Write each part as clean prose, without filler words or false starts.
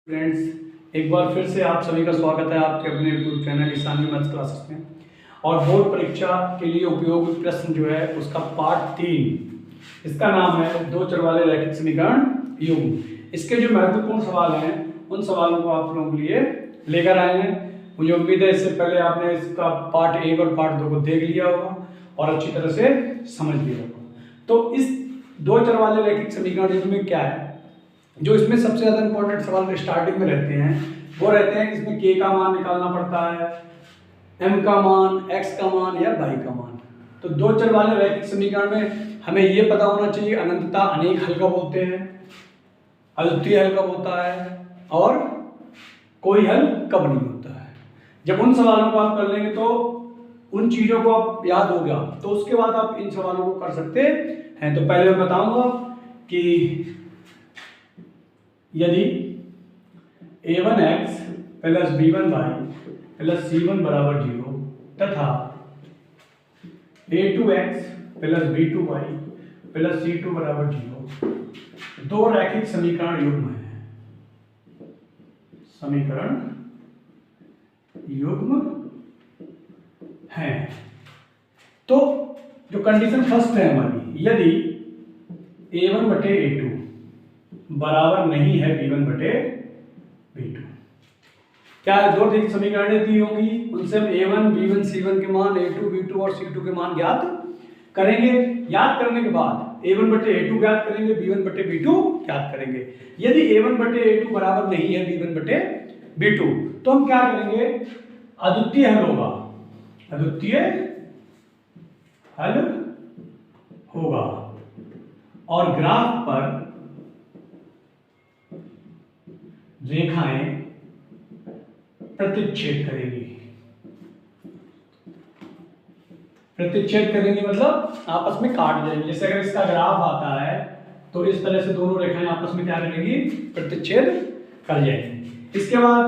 Friends, एक बार फिर से आप सभी का स्वागत है आपके अपने YouTube channel Ishani maths classes में। और बोर्ड परीक्षा के लिए उपयोगी प्रश्न जो है उसका पार्ट 3, इसका नाम है दो चर वाले रैखिक समीकरण युग्म। इसके जो महत्वपूर्ण सवाल हैं उन सवालों को आप लोगों के लिए लेकर आए हैं। मुझे उम्मीद है इससे पहले आपने इसका पार्ट 1 और पार्ट 2 को देख लिया होगा और अच्छी तरह से समझ लिया होगा। तो इस दो चर वाले रैखिक समीकरण युग्म में क्या है, जो इसमें सबसे ज़्यादा इंपॉर्टेंट सवाल स्टार्टिंग में रहते हैं वो रहते हैं कि इसमें k का मान निकालना पड़ता है, m का मान, x का मान या y का मान। तो दो चर वाले रैखिक समीकरण में हमें ये पता होना चाहिए अनंतता अनेक हल कब होते हैं, अद्वितीय हल कब होता है और कोई हल कब नहीं होता है। जब उन सवालों को आप कर लेंगे तो उन चीज़ों को आप याद हो गया तो उसके बाद आप इन सवालों को कर सकते हैं। तो पहले मैं बताऊंगा कि यदि a1x plus b1y plus c1 बराबर 0 तथा a2x plus b2y plus c2 बराबर 0 दो रैखिक समीकरण युग्म हैं, समीकरण युग्म हैं। तो जो कंडीशन फर्स्ट है हमारी, यदि a1 बटे a2 बराबर नहीं है b1 बटे b2, क्या है दो रैखिक समीकरणें दी होंगी, उनसे हम a1 b1 c1 के मान, a2 b2 और c2 के मान ज्ञात करेंगे। याद करने के बाद a1 बटे a2 ज्ञात करेंगे, b1 बटे b2 ज्ञात करेंगे। यदि a1 बटे a2 बराबर नहीं है b1 बटे b2 तो हम क्या करेंगे, अद्वितीय हल होगा, अद्वितीय हल होगा और ग्राफ पर रेखाएं प्रतिच्छेद करेंगी। प्रतिच्छेद करेंगी मतलब आपस में काट जाएंगी। जैसे अगर इसका ग्राफ आता है तो इस तरह से दोनों रेखाएं आपस में क्या करेंगी, प्रतिच्छेद कर जाएंगी। इसके बाद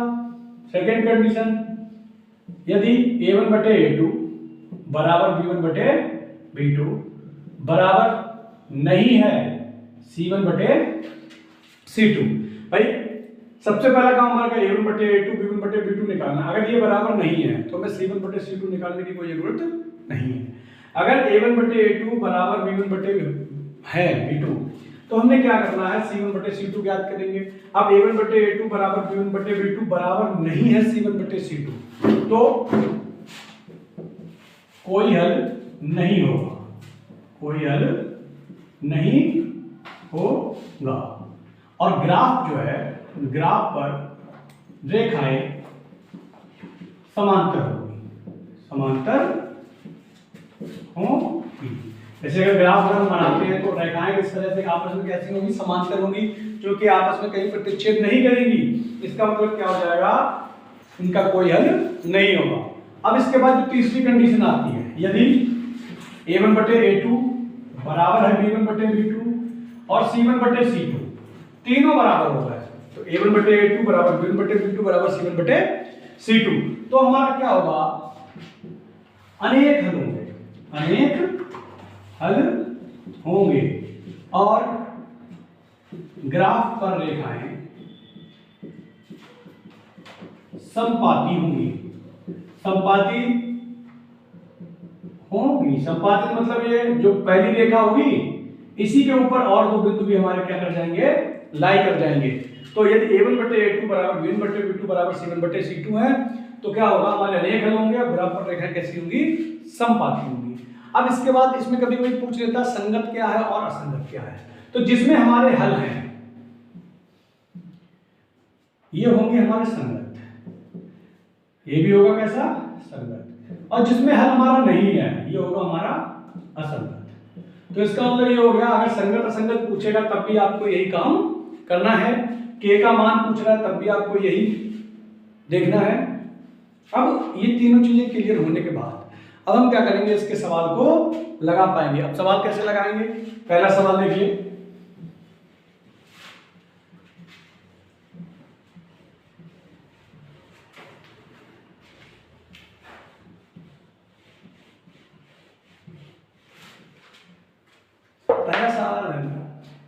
सेकेंड कंडीशन, यदि a1 बटे a2 बराबर b1 बटे b2 बराबर नहीं है c1 बटे c2। भाई सबसे पहला काम हमारा a1 बटे a2 b1 बटे b2 निकालना। अगर ये बराबर नहीं है तो हमें c1 बटे c2 निकालने की कोई जरूरत नहीं है। अगर a1 बटे a2 बराबर b1 बटे है b2 तो हमने क्या करना है, c1 बटे c2 ज्ञात करेंगे। अब a1 बटे a2 बराबर b1 बटे b2 बराबर नहीं है c1 बटे c2 तो कोई हल नहीं होगा, कोई हल नहीं होगा। और ग्राफ जो है, ग्राफ पर रेखाएं समांतर होगी, समांतर होगी। जैसे अगर ग्राफ हम बनाते हैं तो रेखाएं इस तरह से आपस में कैसी होंगी, समांतर होंगी, जो कि आपस में कहीं प्रतिच्छेद नहीं करेंगी। इसका मतलब क्या हो जाएगा, इनका कोई हल नहीं होगा। अब इसके बाद जो तीसरी कंडीशन आती है, यदि a1 बटे a2 बराबर है b1 बटे b2 और c1 बटे c2 तीनों बराबर होगा तो a1 बटे a2 बराबर b1 बटे b2 बराबर c1 बटे c2 तो हमारा क्या होगा, अनेक हल होंगे, अनेक हल होंगे और ग्राफ पर रेखाएं समपाती होंगी, समपाती होंगी। समपाती मतलब ये जो पहली रेखा होगी इसी के ऊपर और दो बिंदु भी हमारे क्या कर जाएंगे, लाई कर जाएंगे। तो यदि a1 बटे a2 बराबर b1 बटे b2 बराबर c1 बटे c2 है तो क्या होगा, हमारे अनेक हल होंगे और ग्राफ पर रेखाएं कैसी होंगी, समपाती होंगी। अब इसके बाद इसमें कभी कोई पूछ लेता संगत क्या है और असंगत क्या है। तो जिसमें हमारे हल हैं ये होंगे हमारे संगत, ये भी होगा कैसा, संगत। और जिसमें हल हमारा नहीं है ये होगा हमारा असंगत। तो इसका मतलब ये हो गया, अगर संगत असंगत पूछेगा तब भी आपको यही काम करना है, k का मान पूछ रहा है तब भी आपको यही देखना है। अब ये तीनों चीजें क्लियर होने के बाद अब हम क्या करेंगे, इसके सवाल को लगा पाएंगे। अब सवाल कैसे लगाएंगे, पहला सवाल देखिए, पहला सवाल है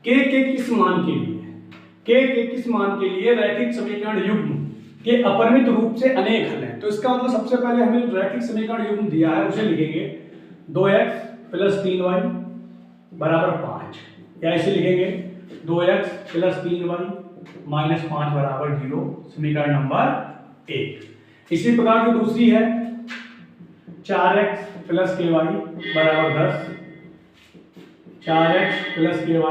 k के किस मान के लिए, के किस मान के लिए रैखिक समीकरण युग्म के अपरिमित रूप से अनेक हल हैं। तो इसका मतलब सबसे पहले हमें रैखिक समीकरण युग्म दिया है उसे लिखेंगे 2x + 3y बराबर 5, या इसे लिखेंगे 2x + 3y - 5 बराबर 0, समीकरण नंबर 1। इसी प्रकार की दूसरी है 4x + ky बराबर 10, 4x + ky -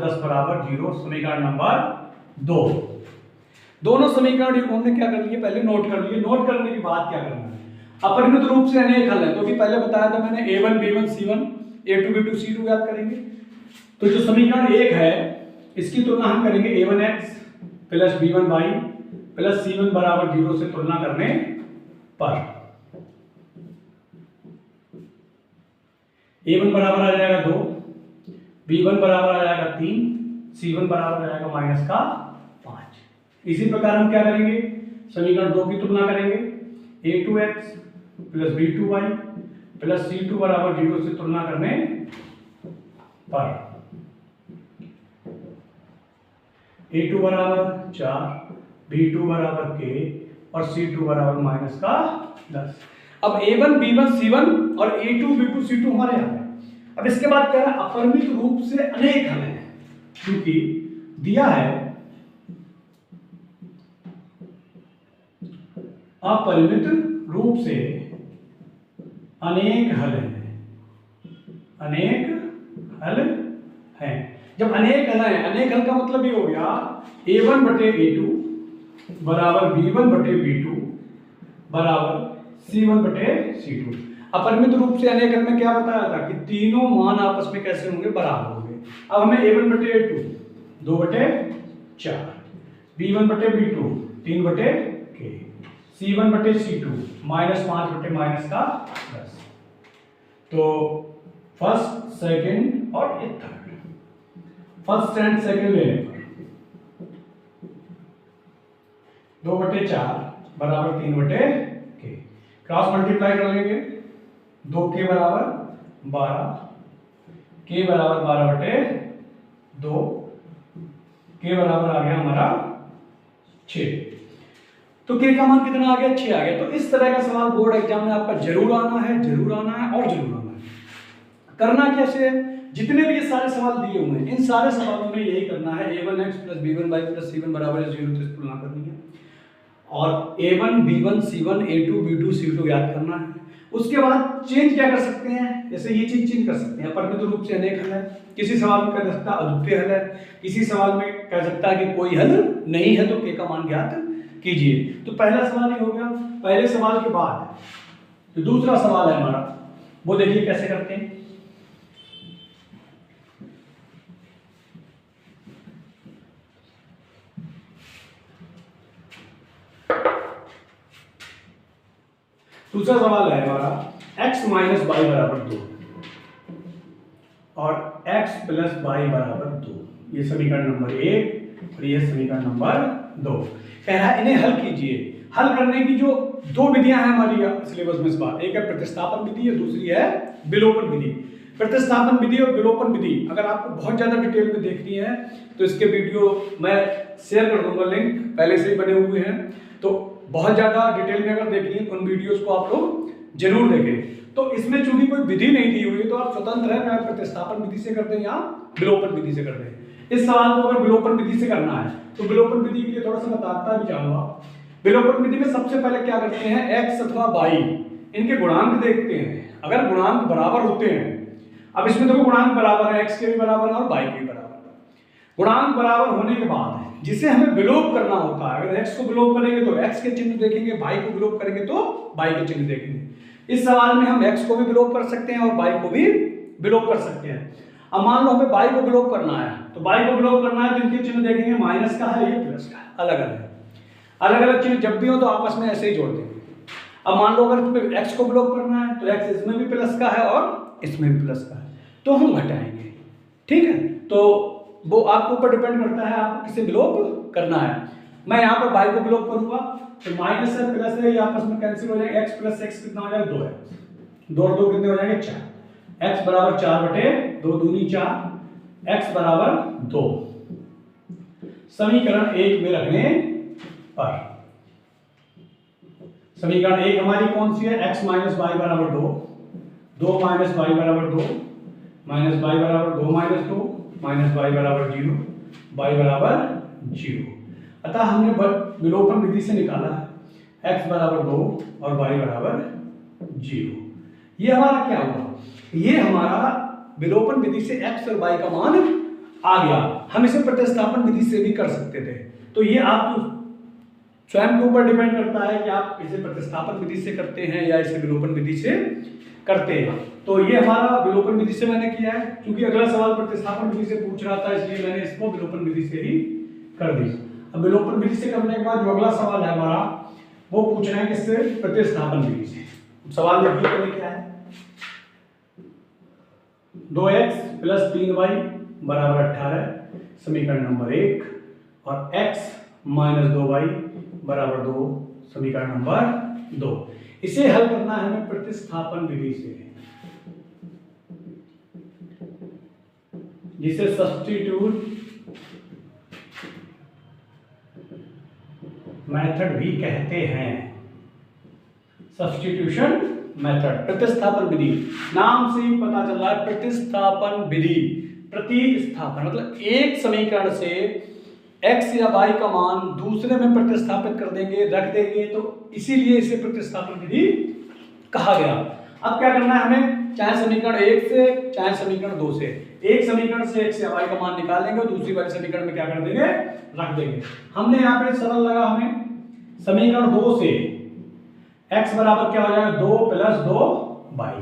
10 बराबर 0, समीकरण नंबर 2। दोनों समीकरण हमने क्या कर लिए, पहले नोट कर लिए। नोट करने के बाद क्या करना है, अपरिमित रूप से अनेक हल है, तो कि पहले बताया था मैंने a1 b1 c1 a2 b2 c2 याद करेंगे। तो जो समीकरण 1 है इसकी तुलना हम करेंगे a1x + b1y + c1 बराबर 0 से तुलना करने पर। a1 बराबर आ जाएगा 2, b1 बराबर आ जाएगा 3, c1 बराबर आ जाएगा -5। इसी प्रकार हम क्या करेंगे, समीकरण 2 की तुलना करेंगे, a2x + b2y + c2 बराबर 0 से तुलना करने पर। a2 बराबर 4, b2 बराबर k और c2 बराबर -10। अब a1 b1 c1 और a2 b2 c2 हमारे यहाँ है। अब इसके बाद क्या है, अपरिमित रूप से अनेक हल हैं, क्योंकि दिया है अपरिमित रूप से अनेक हल हैं, अनेक हल हैं। जब अनेक हल हैं, अनेक हल का मतलब ये हो गया a1 बटे a2 बराबर b1 बटे b2 बराबर c1 बटे c2। अपरिमित रूप से अनेक हल में क्या बताया था कि तीनों मान आपस में कैसे होंगे, बराबर होंगे। अब हमें a1 बटे a2 2 बटे 4, b1 बटे b2 3 बटे k, c1 बटे c2 -5 बटे -10। तो फर्स्ट सेकंड और ये थर्ड, फर्स्ट एंड सेकंड लेने पर 2 बटे 4 बराबर 3 बटे k, क्रॉस मल्टीप्लाई कर लेंगे, 2k बराबर 12, k बराबर 12 बटे 2, k बराबर आ गया हमारा 6। तो k का मान कितना आ गया, 6 आ गया। तो इस तरह का सवाल बोर्ड एग्जाम में आपका जरूर आना है, जरूर आना है और जरूर आना है। करना कैसे है, जितने भी ये सारे सवाल दिए हुए हैं इन सारे सवालों में यही करना है, a1x + b1y + c1 बराबर 0 से तुलना करनी है, और a1 b1 c1 a2 b2 c2 याद करना है। उसके बाद चेंज क्या कर सकते हैं, जैसे ये चीज चेंज कर सकते हैं, अपरिमित रूप से अनेक हल है, किसी सवाल में कह सकता है अद्वितीय हल है, किसी सवाल में कह सकता है कि कोई हल नहीं है, तो k का मान ज्ञात कीजिए। तो पहला सवाल ये हो गया। पहले सवाल के बाद जो दूसरा सवाल है हमारा, वो देखिए कैसे करते हैं। दूसरा सवाल है हमारा x - y बराबर 2 और x + y बराबर 2। ये समीकरण नंबर 1 और ये समीकरण नंबर 2। कह रहा है इन्हें हल कीजिए। हल करने की जो दो विधियां हैं हमारी सिलेबस में इस बार, एक है प्रतिस्थापन विधि और दूसरी है विलोपन विधि। प्रतिस्थापन विधि और विलोपन विधि अगर आपको बहुत ज्यादा डिटेल में देखनी है तो इसके वीडियो मैं शेयर कर दूंगा, लिंक पहले से ही बने हुए हैं। तो बहुत ज्यादा डिटेल में अगर देखनी है तो उन वीडियोस को आप लोग जरूर देखें। तो इसमें चूंकि कोई विधि नहीं दी हुई है तो आप स्वतंत्र है, आप प्रतिस्थापन विधि से करते हैं या विलोपन विधि से करते हैं। इस सवाल को अगर विलोपन विधि से करना है तो विलोपन विधि के लिए थोड़ा सा बताता भी चाहूंगा। विलोपन विधि में सबसे पहले क्या करते हैं, x अथवा y इनके गुणांक देखते हैं। अगर गुणांक बराबर होते हैं, अब इसमें देखो गुणांक बराबर है, x के भी बराबर है और y के भी बराबर है। गुणांक बराबर होने के बाद जिसे हमें विलोप करना होता है, अगर x को विलोप करेंगे तो x के चिन्ह देखेंगे, y को विलोप करेंगे तो y के चिन्ह देखेंगे। इस सवाल में हम x को भी विलोप कर सकते हैं और y को भी विलोप कर सकते हैं। अब मान लो हमें y को विलोप करना है, तो y को विलोप करना है तो इनके चिन्ह देखेंगे, माइनस का है ये प्लस का है, अलग अलग अलग अलग चिन्ह जब भी हो तो आपस में ऐसे ही जोड़ देंगे। अब मान लो अगर x को विलोप करना है तो x इसमें भी प्लस का है और इसमें भी प्लस का है, तो हम घटाएंगे। ठीक है, तो वो आपके ऊपर डिपेंड करता है आपको किसे विलोप करना है। मैं यहाँ पर y को विलोप करूंगा तो माइनस है प्लस है, ये आपस में कैंसिल हो जाएगा, x प्लस x कितना हो जाएगा 2x, 2 और 2 कितने हो जाएंगे 4, x बराबर 4 बटे 2 दूनी 4, x बराबर 2। समीकरण 1 में रखने पर। समीकरण 1 हमारी कौन सी है? x माइनस वाई बराबर 2, 2 माइनस वाई बराबर 2, माइनस वाई बराबर 2 माइनस 2, माइनस वाई बराबर 0, वाई बराबर 0। अतः हमने विलोपन विधि से निकाला है x बराबर 2 और y बराबर 0। ये हमारा क्या हुआ? ये हमारा विलोपन विधि से x और y का मान आ गया। हम इसे प्रतिस्थापन विधि से भी कर सकते थे। तो ये आप स्वयं के ऊपर डिपेंड करता है कि आप इसे प्रतिस्थापन विधि से करते हैं या इसे विलोपन विधि से करते हैं। तो ये हमारा विलोपन विधि से मैंने किया है, क्योंकि अगला सवाल प्रतिस्थापन विधि से पूछ रहा था, इसलिए मैंने इसको विलोपन विधि से ही कर दिया। अब विलोपन विधि से करने के बाद जो अगला सवाल है हमारा, वो पूछना है किससे? प्रतिस्थापन विधि से। सवाल देखिए पहले क्या है। 2x प्लस 3y बराबर 18, समीकरण नंबर 1, और x माइनस 2y बराबर 2, समीकरण नंबर 2। इसे हल करना है हमें प्रतिस्थापन विधि से, जिसे सब्स्टिट्यूट मेथड भी कहते हैं। सब्स्टिट्यूशन मेथड, प्रतिस्थापन विधि, नाम से ही पता चल रहा है प्रतिस्थापन विधि। प्रतिस्थापन मतलब एक समीकरण से x या y का मान दूसरे में प्रतिस्थापित कर देंगे, रख देंगे, तो इसीलिए इसे प्रतिस्थापन विधि कहा गया। अब क्या करना है हमें? चाहे समीकरण 1 से चाहे समीकरण 2 से, एक समीकरण से x या y का मान निकालेंगे और दूसरी वाले समीकरण में क्या कर देंगे? रख देंगे। हमने यहाँ पे सरल लगा हमें, समीकरण 2 से x बराबर क्या हो जाएगा? 2 प्लस 2y,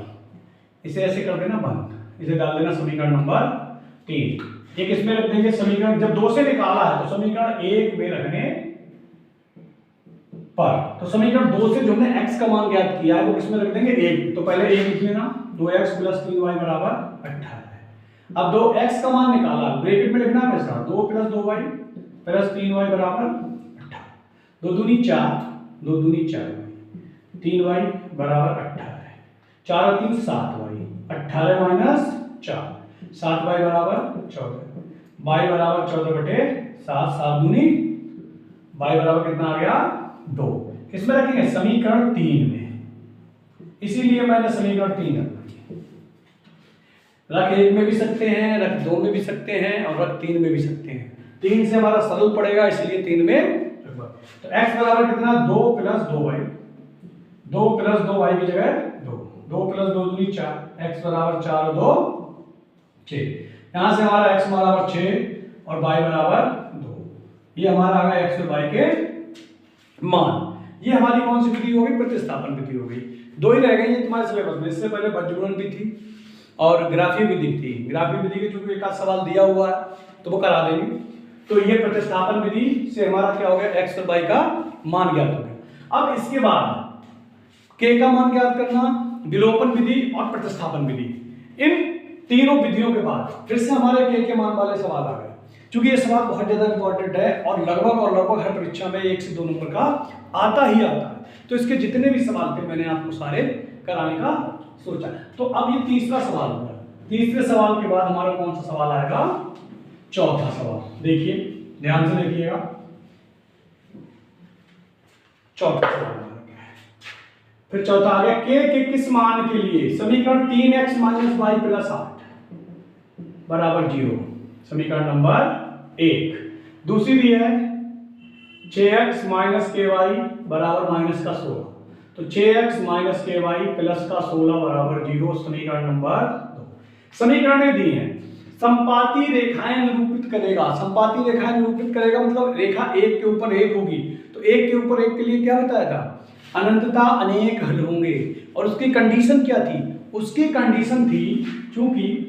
इसे ऐसे कर देना बंद, इसे डाल देना समीकरण नंबर 3। एक इसमें रख देंगे समीकरण, जब 2 से निकाला है तो समीकरण 1 में रखने पर। तो समीकरण 2 से जो हमने x का मान ज्ञात किया है वो किसमें रख देंगे? 1। तो पहले 1 लिख लेना, 2x प्लस 3y बराबर 18 है। अब 2x का मान निकाला, ब्रैकेट में लिखना है वैसा, 2 प्लस 2y प्लस 3y बराबर 18, 2 दूनी 4, 2 दूनी 4y, 3y बराबर 18 है, 4 और 3 7y, 18 माइनस 4, 7y बराबर 14, y बराबर 14 बटे 7, 7 दूनी y बराबर कितना आ गया? 2। किसमें रखेंगे? समीकरण 3 में, इसीलिए मैंने समीकरण 3 रखा। रख 1 में भी सकते हैं, रख 2 में भी सकते हैं, और रख 3 में भी सकते हैं। 3 से हमारा सरल पड़ेगा, इसलिए 3 में रखा। तो x बराबर कितना? 2 प्लस 2y, 2 प्लस 2y की जगह 2, 2 प्लस 2 दूनी 4, x बराबर 4 और 2 6। यहां से हमारा x बराबर 6 और y बराबर 2। ये हमारा आ गया x और y के मान। ये हमारी कौन सी विधि हो गई? प्रतिस्थापन विधि हो गई। 2 ही रह गई है तुम्हारे सिलेबस में। इससे पहले बज्रगुणन भी थी और ग्राफीय विधि थी। ग्राफीय विधि के चूंकि एक आध सवाल दिया हुआ है तो वो करा देंगे। तो ये प्रतिस्थापन विधि से हमारा क्या हो गया? x और y का मान ज्ञात हो गया। अब इसके बाद k का मान ज्ञात करना, विलोपन विधि और प्रतिस्थापन विधि, इन तीनों विधियों के बाद फिर से हमारे k के मान वाले सवाल आ गए। क्योंकि ये सवाल बहुत ज्यादा इंपॉर्टेंट है और लगभग हर परीक्षा में 1 से 2 नंबर का आता ही आता है। तो इसके जितने भी सवाल थे मैंने आपको सारे कराने का सोचा। तो अब ये तीसरा सवाल होगा। तीसरे सवाल के बाद हमारा कौन सा सवाल आएगा? चौथा सवाल। देखिए, ध्यान से देखिएगा, चौथा सवाल फिर चौथा आ गया, k के किस मान के लिए समीकरण 3x माइनस वाई प्लस 8 बराबर 0, समीकरण नंबर 1। दूसरी दी है 6x माइनस के वाई बराबर माइनस का 16, तो 6x माइनस के वाई प्लस का 16 बराबर 0, समीकरण नंबर 2। समीकरण दी है, संपाती रेखाएं निरूपित करेगा। संपाती रेखाएं निरूपित करेगा मतलब रेखा एक के ऊपर एक होगी। तो एक के ऊपर एक के लिए क्या बताया था? अनंतता अनेक हल होंगे। और उसकी कंडीशन क्या थी? उसकी कंडीशन थी, चूंकि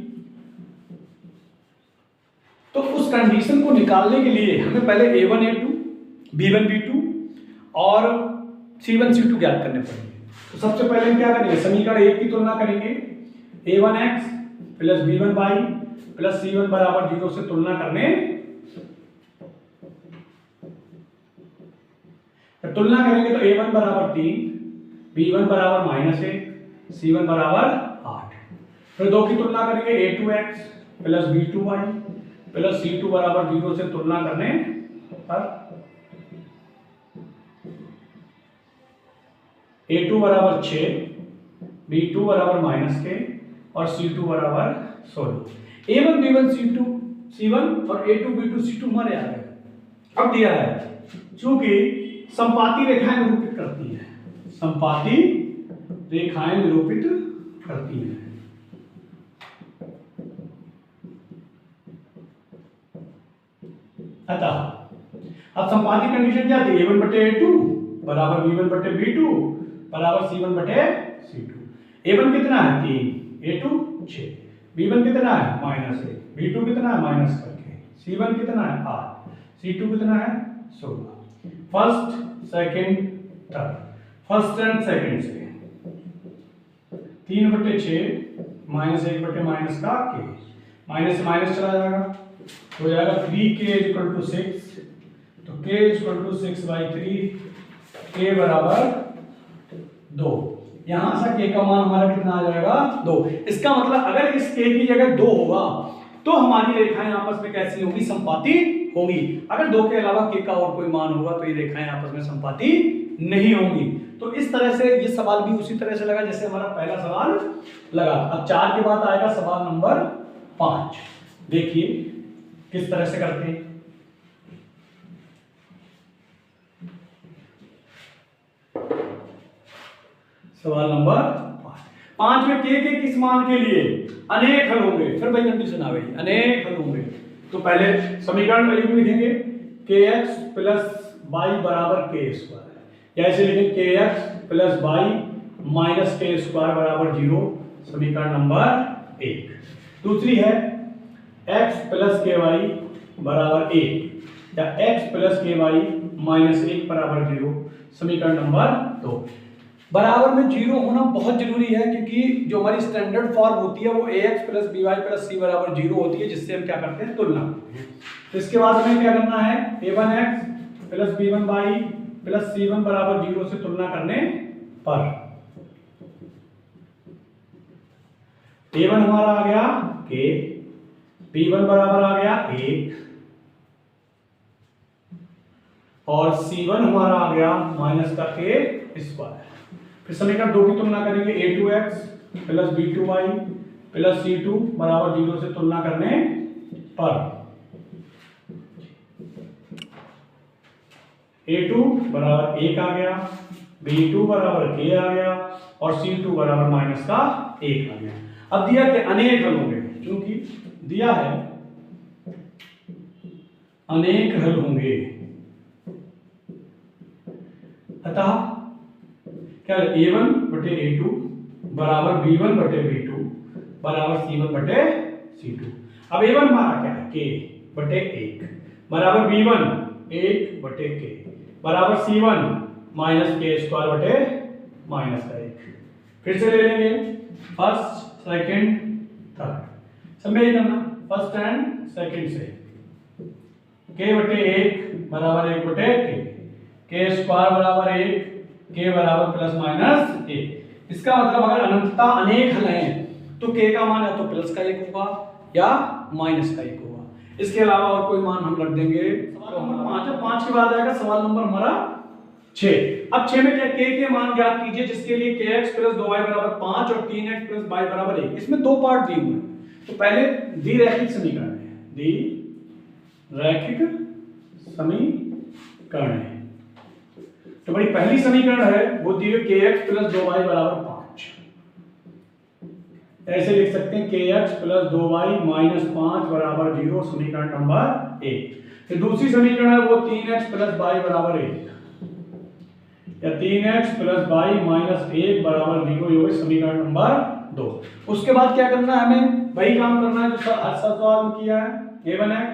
तो उस कंडीशन को निकालने के लिए हमें पहले a1 a2 b1 b2 और c1 c2 ज्ञात करने पड़ेंगे। तो सबसे पहले हम क्या करेंगे? समीकरण 1 की तुलना करेंगे, a1x plus b1y plus c1 बराबर 0 से तुलना करने, तुलना करेंगे तो a1 बराबर 3, b1 बराबर -1, c1 बराबर 8। फिर 2 की तुलना करेंगे, a2x plus b2y plus c2 बराबर 0 से तुलना करने पर A2 बराबर 6, B2 बराबर -K और C2 बराबर 16। A1 B1 C2 C1 और A2 B2 C2 हमारे आ गए। अब दिया है चूंकि संपाती रेखाएं निरूपित करती हैं, संपाती रेखाएं निरूपित करती हैं, अतः अब संपाती कंडीशन क्या थी? A1 बटे A2 बराबर B1 बटे B2 बराबर C1 बटे C2। A1 कितना है 3, A2 6, B1 कितना है -1, B2 कितना है -, C1 कितना है 8, C2 कितना है 16। First second third, first and second से 3 बटे 6 -1 बटे माइनस का k, माइनस से माइनस चला जाएगा, हो जाएगा 3k = 6, तो k = 6/3, k बराबर 2। यहां से k का मान हमारा कितना आ जाएगा 2। इसका मतलब अगर इस k की जगह 2 होगा तो हमारी रेखाएं आपस में कैसी होंगी? संपाती होंगी। अगर 2 के अलावा k का और कोई मान होगा तो ये रेखाएं आपस में संपाती नहीं होंगी। तो इस तरह से ये सवाल भी उसी तरह से लगा जैसे हमारा पहला सवाल लगा। अब 4 के बाद आएगा सवाल नंबर 5। देखिए किस तरह से करते हैं। सवाल नंबर 5 में k के किस मान के लिए अनेक हल होंगे? फिर वही कंडीशन आ गई, अनेक हल होंगे। तो पहले समीकरण में लिखेंगे kx + y बराबर k², या ऐसे लिखेंगे kx + y - k² बराबर 0, समीकरण नंबर 1। दूसरी है x + ky बराबर 1, या x + ky - 1 बराबर 0, समीकरण नंबर 2। बराबर में 0 होना बहुत जरूरी है, क्योंकि जो हमारी स्टैंडर्ड फॉर्म होती है वो ax + by + c बराबर 0 होती है, जिससे हम क्या करते हैं? तुलना करते हैं। तो इसके बाद हमें क्या करना है? a1x + b1y + c1 बराबर 0 से तुलना करने पर a1 हमारा आ गया k, b1 बराबर आ गया 1 और c1 हमारा आ गया -k²। फिर समीकरण 2 की तुलना करेंगे, a2x + b2y + c2 बराबर 0 से तुलना करने पर a2 बराबर 1 आ गया, b2 बराबर k आ गया और c2 बराबर -1 आ गया। अब दिया कि अनेक हल होंगे, क्योंकि दिया है अनेक हल होंगे, अतः क्या a1 बटे a2 बराबर b1 बटे b2 बराबर c1 बटे c2। अब a1 हमारा क्या है? k बटे 1 बराबर b1 1 बटे k बराबर c1 -k² बटे -1। फिर से ले लेंगे फर्स्ट सेकंड थर्ड, सब में करना फर्स्ट एंड सेकंड से k बटे 1 बराबर 1 बटे k² बराबर 1, k बराबर ±1। इसका मतलब अगर अनंतता अनेक हल हैं तो k का मान या तो प्लस का 1 होगा या माइनस का 1 होगा, इसके अलावा और कोई मान हम रख देंगे। सवाल नंबर 5 के बाद आएगा सवाल नंबर हमारा 6। अब 6 में क्या? k के मान ज्ञात कीजिए जिसके लिए kx + 2y बराबर 5 और 3x + y बराबर 1। इसमें दो पार्ट दिए हुए हैं। तो पहले द्विरैखिक समीकरण है, द्विरैखिक समीकरण है। तो बड़ी पहली समीकरण है वो दी हुई kx + 2y बराबर 5। ऐसे लिख सकते हैं kx + 2y - 5 बराबर 0, समीकरण नंबर 1। फिर दूसरी समीकरण है वो 3x + y बराबर 1, या 3x + y - 1 बराबर 0, ये हुई समीकरण नंबर 2। उसके बाद क्या करना है? हमें वही काम करना है जो हर सवाल में किया है, a1x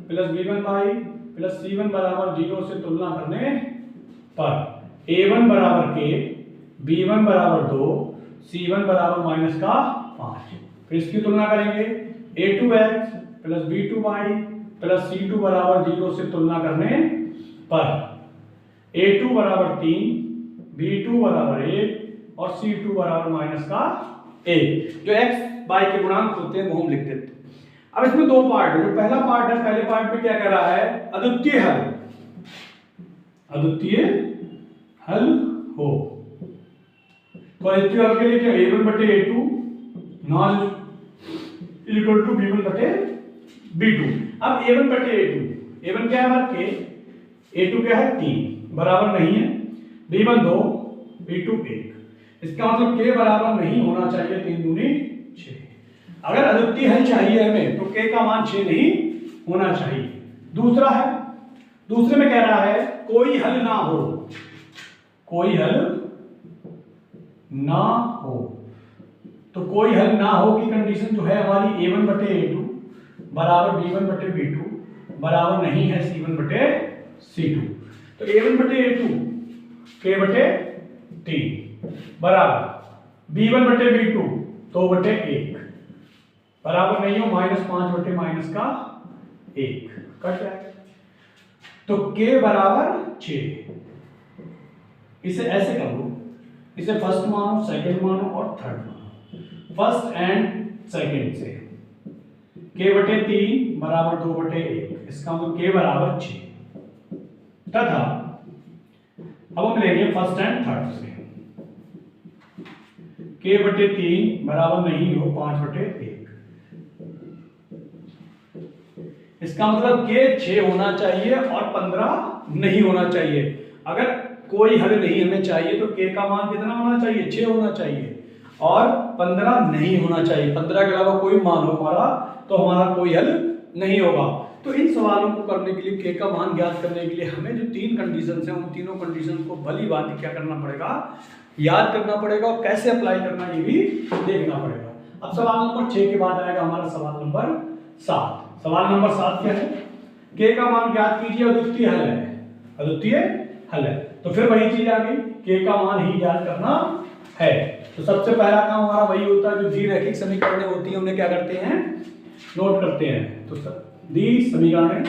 + b1y + c1 बराबर 0 से तुलना करने पर a1 बराबर k, b1 बराबर 2, c1 बराबर -5। फिर इसकी तुलना करेंगे a2x + b2y + c2 बराबर 0 से तुलना करने पर a2 बराबर 3, b2 बराबर 1 और c2 बराबर -1। जो x y के गुणांक होते हैं वो हम लिख देते हैं। अब इसमें दो पार्ट है। जो पहला पार्ट है, पहले पार्ट में क्या कह रहा है? अद्वितीय हल। अद्वितीय हल हो। तो अद्वितीय हल के लिए क्या a1 बटे a2 not equal to b1 बटे b2। अब a1 बटे a1 क्या है हमारा k, a2 क्या है 3 बराबर नहीं है, b1 2 b2 1। इसका मतलब k बराबर नहीं होना चाहिए 3 दूनी 6। अगर अद्वितीय हल चाहिए हमें तो k का मान 6 नहीं होना चाहिए। दूसरा है, दूसरे में कह रहा है कोई हल ना हो, कोई हल ना हो। तो कोई हल ना हो की कंडीशन जो है हमारी a1 बटे a2 बराबर b1 बटे b2 बराबर नहीं है c1 बटे c2। तो a1 बटे a2 k बटे 3 बराबर b1 बटे b2 2 बटे 1 बराबर नहीं हो -5 बटे माइनस का 1 कट जाएगा। तो k बराबर 6। इसे ऐसे कर लो, इसे फर्स्ट मानो, सेकंड मानो और थर्ड मानो। फर्स्ट एंड सेकंड से k बटे 3 बराबर 2 बटे 1, इसका मतलब k बराबर 6 तथा अब हम लेंगे फर्स्ट एंड थर्ड से k बटे 3 बराबर नहीं हो 5 बटे 1, इसका मतलब k 6 होना चाहिए और 15 नहीं होना चाहिए। अगर कोई हल नहीं हमें चाहिए तो k का मान कितना होना चाहिए 6 होना चाहिए और 15 नहीं होना चाहिए। 15 के अलावा कोई मान हो हमारा तो हमारा कोई हल नहीं होगा। तो इन सवालों को करने के लिए k का मान ज्ञात करने के लिए हमें जो 3 कंडीशंस हैं उन तीनों कंडीशंस को भली भांति क्या करना पड़ेगा, याद करना पड़ेगा और कैसे अप्लाई करना ये भी देखना पड़ेगा। अब सवाल नंबर 6 के बाद आएगा हमारा सवाल नंबर 7। सवाल नंबर 7 क्या है, k का मान ज्ञात कीजिए, अद्वितीय हल है, अद्वितीय हल है। तो फिर वही चीज आ गई, k का मान ही ज्ञात करना है। तो सबसे पहला काम हमारा वही होता है, जो द्विरैखिक समीकरणें होती हैं उन्हें क्या करते हैं, नोट करते हैं। तो द्विसमीकरणें,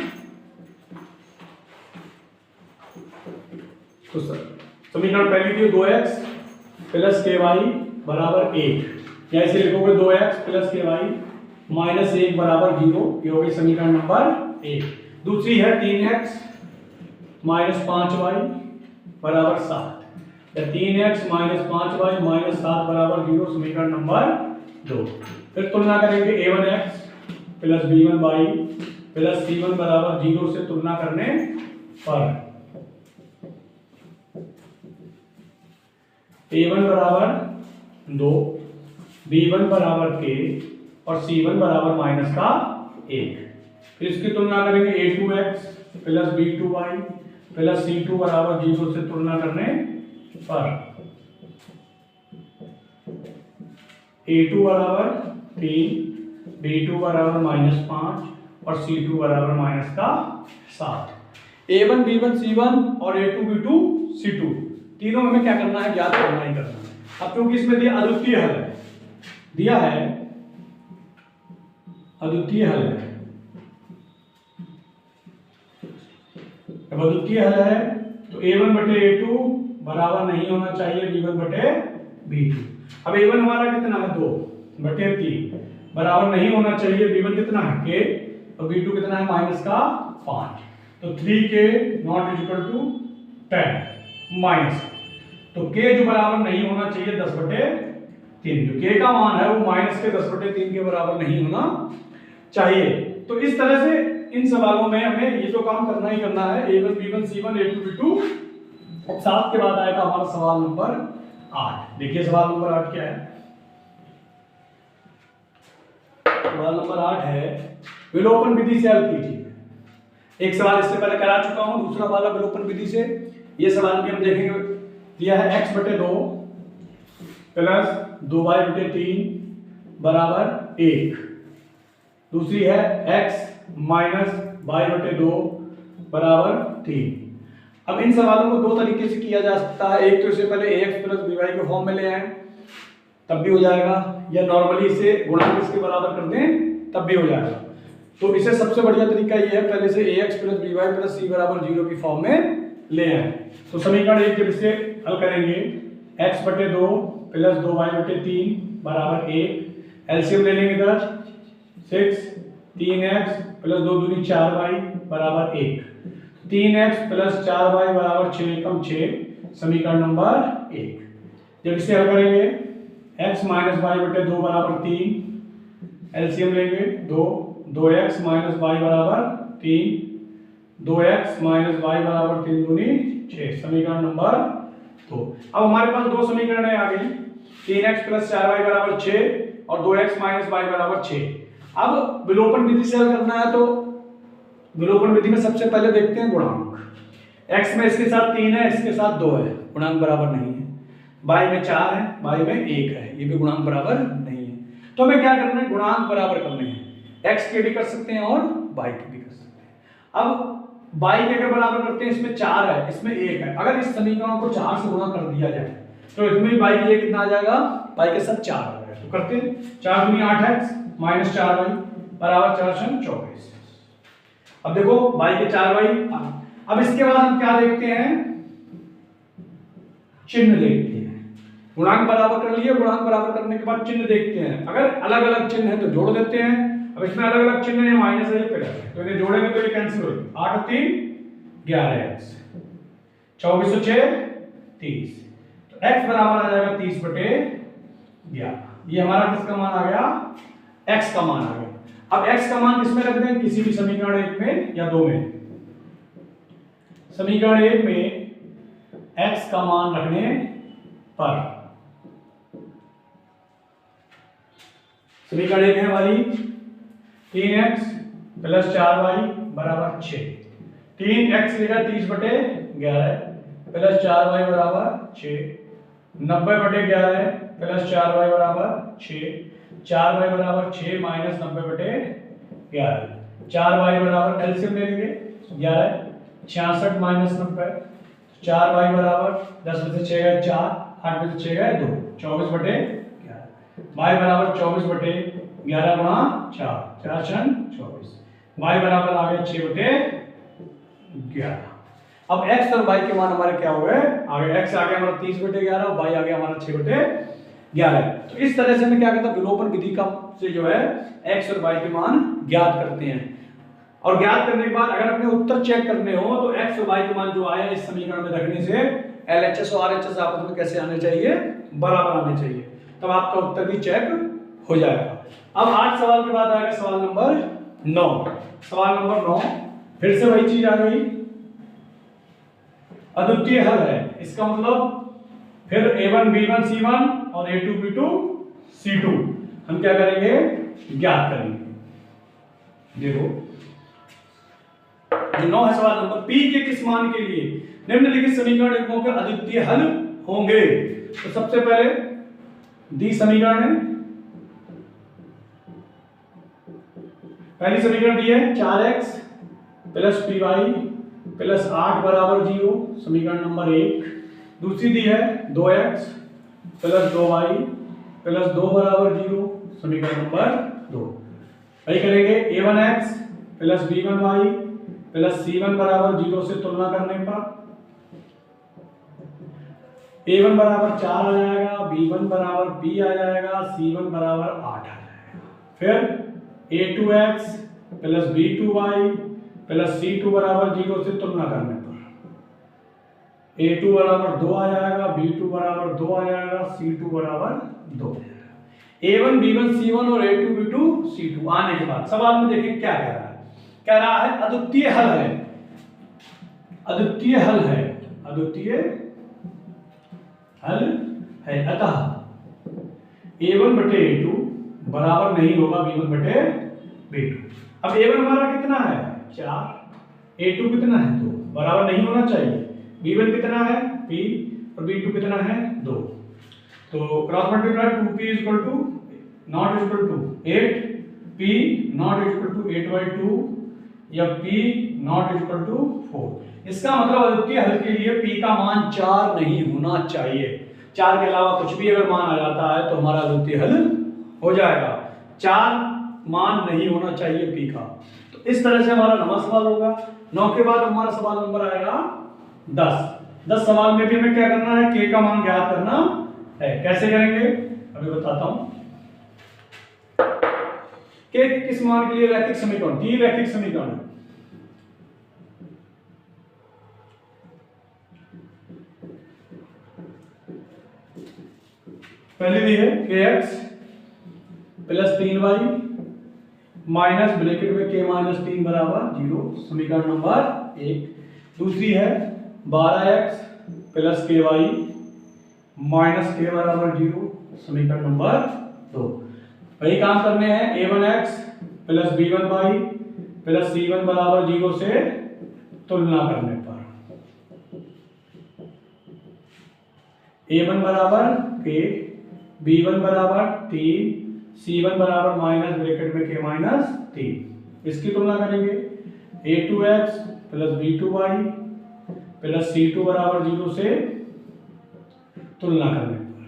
तो समीकरण पहली थी 2x प्लस ky बराबर 1, या इसे लिखोगे 2x प्लस ky माइनस 1 बराबर 0, ये होगी समीकरण नंबर 1। दूसरी है 3x माइनस 5y बराबर 7, या 3x माइनस 5y माइनस 7 बराबर 0, समीकरण नंबर 2। फिर तुलना करेंगे a1x plus b1y plus c1 बराबर 0 से तुलना करने पर a1 बराबर 2, b1 बराबर k और c1 बराबर माइनस का 1। फिर इसकी तुलना करेंगे a2x plus b2y plus c2 बराबर 0 से तुलना करने पर a2 बराबर 3, b2 बराबर -5 और c2 बराबर माइनस का 7। a1 b1 c1 और a2 b2 c2 तीनों हमें क्या करना है, ज्ञात करना ही करना है। अब क्योंकि इसमें दिया अद्वितीय हल है, दिया है अद्वितीय हल है, अब अद्वितीय हल है तो a1 बटे a2 बराबर नहीं होना चाहिए b1 बटे b2। अब a1 हमारा कितना है 2 बटे 3 बराबर नहीं होना चाहिए b1 कितना है k और b2 कितना है माइनस का 5। तो 3k not equal to 10 minus, तो k जो बराबर नहीं होना चाहिए 10 बटे 3, जो k का मान है वो माइनस के 10 बटे 3 के बराबर नहीं होना चाहिए। तो इस तरह से इन सवालों में हमें ये तो काम करना ही करना है, a1 b1 c1 a2 b2। अब 7 के बाद आएगा हमारा सवाल नंबर 8। देखिए सवाल नंबर 8 क्या है, सवाल नंबर 8 है विलोपन विधि से हल कीजिए। एक सवाल इससे पहले करा चुका हूं, दूसरा वाला विलोपन विधि से। ये सवाल भी हम देखेंगे, दिया है x बटे 2 प्लस 2y बटे 3 बराबर 1, दूसरी है x माइनस y बटे 2 बराबर 3। अब इन सवालों को दो तरीके से किया जा सकता है, एक तो इससे पहले ax प्लस by के फॉर्म में ले आए तब भी हो जाएगा, या नॉर्मली इसे गुणांक इसके बराबर कर दें तब भी हो जाएगा। तो इसे सबसे बढ़िया तरीका ये है, पहले से ax plus by plus c बराबर 0 की फॉर्म में ले आए। तो समीकरण 1 जब इसे हल करेंगे x बटे 2 प्लस 2y बटे 3 बराबर 1, एलसीएम ले लेंगे इधर 6, 3x प्लस 2 दूनी 4y बराबर 1। 3x प्लस 4y बराबर 6 कम 6, समीकरण नंबर 1। जब इसे हल करेंगे x माइनस वाई बटे 2 बराबर 3, एलसीएम लेंगे 2, 2x माइनस वाई बराबर 3, 2x माइनस वाई बराबर 3 दूनी 6, समीकरण नंबर 2। अब हमारे पास दो समीकरण आ गई, 3x प्लस 4y बराबर 6 और 2x माइनस वाई बराबर 6। अब विलोपन विधि से हल करना है, तो विलोपन विधि में सबसे पहले देखते हैं गुणांक। x में इसके साथ 3 है, इसके साथ 2 है, गुणांक बराबर नहीं है। y में 4 है, y में 1 है, ये भी गुणांक बराबर नहीं है। तो हमें क्या करना है, गुणांक बराबर करने हैं। x के भी कर सकते हैं और y के भी कर सकते हैं। अब y के अगर बराबर करते हैं, इसमें 4 है, इसमें 1 है, अगर इस समीकरण को 4 से गुणा कर दिया जाए तो इसमें y के लिए कितना आ जाएगा, y के साथ 4 आ जाएगा। तो करते हैं, 4 दूनी 8x माइनस 4y बराबर 4 छन 24। अब देखो y के 4y। अब इसके बाद हम क्या देखते हैं, चिन्ह देखते हैं। गुणांक बराबर कर लिए, गुणांक बराबर करने के बाद चिन्ह देखते हैं। अगर अलग अलग चिन्ह है तो जोड़ देते हैं। अब इसमें अलग अलग चिन्ह है, माइनस है, प्लस है, तो इन्हें जोड़ेंगे तो ये कैंसिल हो जाएगा। 8 और 3 11x, 24 और 6 30, तो x बराबर आ जाएगा 30 बटे 11। ये हमारा किसका मान आ गया, x का मान आ गया। अब x का मान किसमें रख दें, किसी भी समीकरण 1 में या 2 में। समीकरण 1 में x का मान रखने पर, समीकरण 1 है हमारी 3x प्लस 4y बराबर 6, 3x लिखा 30 बटे 11 प्लस 4y बराबर 6, 90 बटे 11 प्लस 4y बराबर 6, 4y बराबर 6 माइनस 90 बटे 11, 4y बराबर एलसीएम ले लेंगे 11, 66 माइनस 90, 4y बराबर 10 में से 6 गए 4, 8 में से 6 गए 2, 24 बटे 11, y बराबर 24 बटे 11 गुणा 4, 4 छन 24, y बराबर आ गया 6 बटे 11। अब x और y के मान हमारे क्या हो गए, आगे x आ गया हमारा 30 बटे 11 और y आ गया हमारा 6 बटे 11। तो इस तरह से हमें क्या कहता है, विलोपन विधि का से जो है x और y के मान ज्ञात करते हैं। और ज्ञात करने के बाद अगर अपने उत्तर चेक करने हो तो x और y के मान जो आया इस समीकरण में रखने से LHS और RHS आपस में कैसे आने चाहिए, बराबर आने चाहिए, तब आपका उत्तर भी चेक हो जाएगा। अब 8 सवाल के बाद आएगा सवाल नंबर 9। सवाल नंबर 9 फिर से वही चीज आ गई, अद्वितीय हल है। इसका मतलब फिर A1 B1 C1 और A2 B2 C2 हम क्या करेंगे, ज्ञात करेंगे। देखो जो 9 है सवाल नंबर, P के किस मान के लिए निम्नलिखित समीकरण युग्मों के अद्वितीय हल होंगे। तो सबसे पहले दी समीकरण है, पहली समीकरण दी है 4x plus P Y plus 8 बराबर 0, समीकरण नंबर 1। दूसरी दी है 2x प्लस 2y प्लस 2 बराबर 0, समीकरण नंबर 2। वही करेंगे a1x plus b1y plus c1 बराबर 0 से तुलना करने पर a1 बराबर 4 आ जाएगा, b1 बराबर b आ जाएगा, c1 बराबर 8 आ जाएगा। फिर a2x plus b2y plus c2 बराबर 0 से तुलना करने पर a2 बराबर 2 आ जाएगा, b2 बराबर 2 आ जाएगा, c2 बराबर 2 आ जाएगा। a1 b1 c1 और a2 b2 c2 आने के बाद सवाल में देखिए क्या कह रहा है, कह रहा है अद्वितीय हल है, अद्वितीय हल है, अद्वितीय हल है। अतः a1 बटे a2 बराबर नहीं होगा b1 बटे b2। अब a1 हमारा कितना है 4, a2 कितना है 2, बराबर नहीं होना चाहिए। b1 कितना है p और b2 कितना है 2, तो cross multiply 2p equal to not equal to 8, p not equal to 8/2 या p नॉट इक्वल टू 4। इसका मतलब अद्वितीय हल के लिए p का मान 4 नहीं होना चाहिए। 4 के अलावा कुछ भी अगर मान आ जाता है तो हमारा अद्वितीय हल हो जाएगा। 4 मान नहीं होना चाहिए p का। तो इस तरह से हमारा 9वां सवाल होगा। 9 के बाद हमारा सवाल नंबर आएगा 10। 10 सवाल में भी हमें क्या करना है, k का मान ज्ञात करना है। कैसे करेंगे अभी बताता हूं। k के किस मान के लिए रैखिक समीकरण, द्विरैखिक समीकरण, पहले दी है के x plus 3y minus bracket में के माइनस 3 बराबर 0, समीकरण नंबर 1। दूसरी है 12x प्लस के वाई माइनस के बराबर 0, समीकरण नंबर 2। वही काम करने हैं a1x plus b1y plus c1 बराबर 0 से तुलना करने पर a1 बराबर के, b1 बराबर 3, c1 बराबर माइनस ब्रैकेट में के माइनस 3। इसकी तुलना करेंगे a2x plus b2y plus c2 बराबर 0 से तुलना करने पर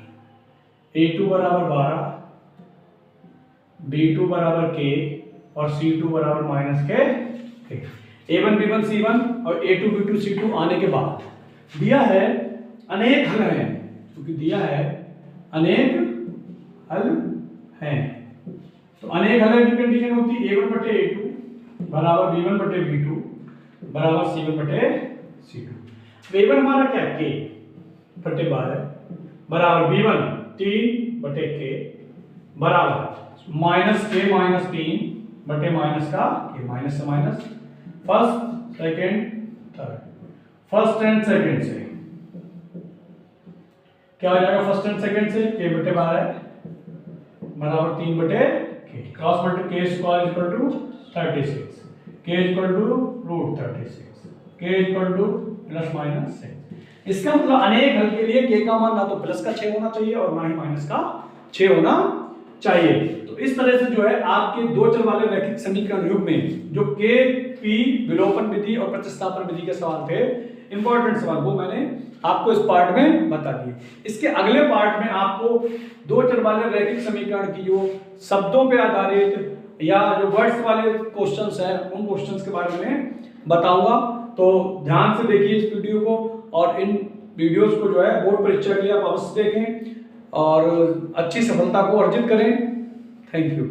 a2 बराबर 12, b2 बराबर k और c2 बराबर माइनस के a1 b1 c1 और a2 b2 c2 आने के बाद दिया है अनेक हल हैं, क्योंकि दिया है अनेक हल हैं, तो अनेक हल की कंडीशन होती है a1 बटे a2 बराबर b1 बटे b2 बराबर c1 बटे c2। a1 हमारा क्या k बटे 12 बराबर b1 3 बटे k बराबर माइनस k माइनस 3 बटे माइनस का k, माइनस से minus, first second third, first and second से क्या हो जाएगा, फर्स्ट एंड सेकेंड से k बटे 12 बराबर 3 बटे k, cross multi k square equal to 36, k equal to root 36, k equal to plus minus 6। इसका मतलब अनेक हल के लिए k का मान ना तो प्लस का 6 होना चाहिए और ना ही माइनस का 6 होना चाहिए। तो इस तरह से जो है आपके दो चर वाले रैखिक समीकरण युग में जो के पी विलोपन विधि और प्रतिस्थापन विधि के सवाल थे, इंपॉर्टेंट सवाल, वो मैंने आपको इस पार्ट में बता दिए। इसके अगले पार्ट में आपको दो चर वाले रैखिक समीकरण की जो शब्दों पे आधारित या जो वर्ड्स वाले क्वेश्चंस हैं उन क्वेश्चंस के बारे में बताऊंगा। तो ध्यान से देखिए इस वीडियो को और इन वीडियोस को जो है बोर्ड परीक्षा के लिए आप अवश्य देखें और अच्छी सफलता को अर्जित करें। Thank you.